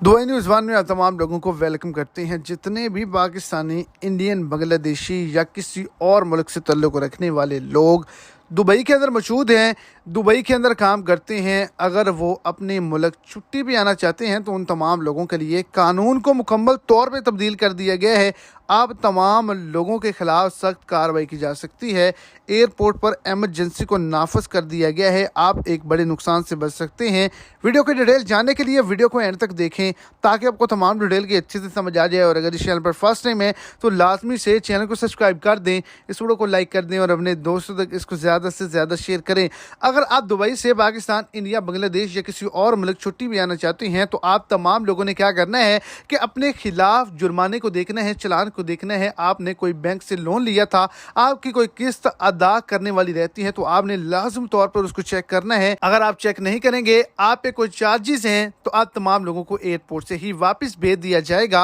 Dubai news one में आप तमाम लोगों को वेलकम करते हैं। जितने भी पाकिस्तानी, इंडियन, बांग्लादेशी या किसी और मुल्क से ताल्लुक़ रखने वाले लोग दुबई के अंदर मौजूद हैं, दुबई के अंदर काम करते हैं, अगर वो अपने मुल्क छुट्टी पे आना चाहते हैं तो उन तमाम लोगों के लिए कानून को मुकम्मल तौर पे तब्दील कर दिया गया है। अब तमाम लोगों के ख़िलाफ़ सख्त कार्रवाई की जा सकती है। एयरपोर्ट पर एमरजेंसी को नाफिज कर दिया गया है। आप एक बड़े नुकसान से बच सकते हैं। वीडियो की डिटेल जानने के लिए वीडियो को एंड तक देखें ताकि आपको तमाम डिटेल की अच्छे से समझ आ जाए। और अगर इस चैनल पर फर्स्ट टाइम है तो लाजमी से चैनल को सब्सक्राइब कर दें, इस वीडियो को लाइक कर दें और अपने दोस्तों तक इसको ज़्यादा से ज़्यादा शेयर करें। अगर आप दुबई से पाकिस्तान, इंडिया, बांग्लादेश या किसी और मुल्क छुट्टी भी आना चाहते हैं तो आप तमाम लोगों ने क्या करना है कि अपने खिलाफ जुर्माने को देखना है, चालान को देखना है। आपने कोई बैंक से लोन लिया था, आपकी कोई किस्त अदा करने वाली रहती है तो आपने लाजम तौर पर उसको चेक करना है। अगर आप चेक नहीं करेंगे, आप पे कोई चार्जेस हैं तो आप तमाम लोगों को एयरपोर्ट से ही वापस भेज दिया जाएगा।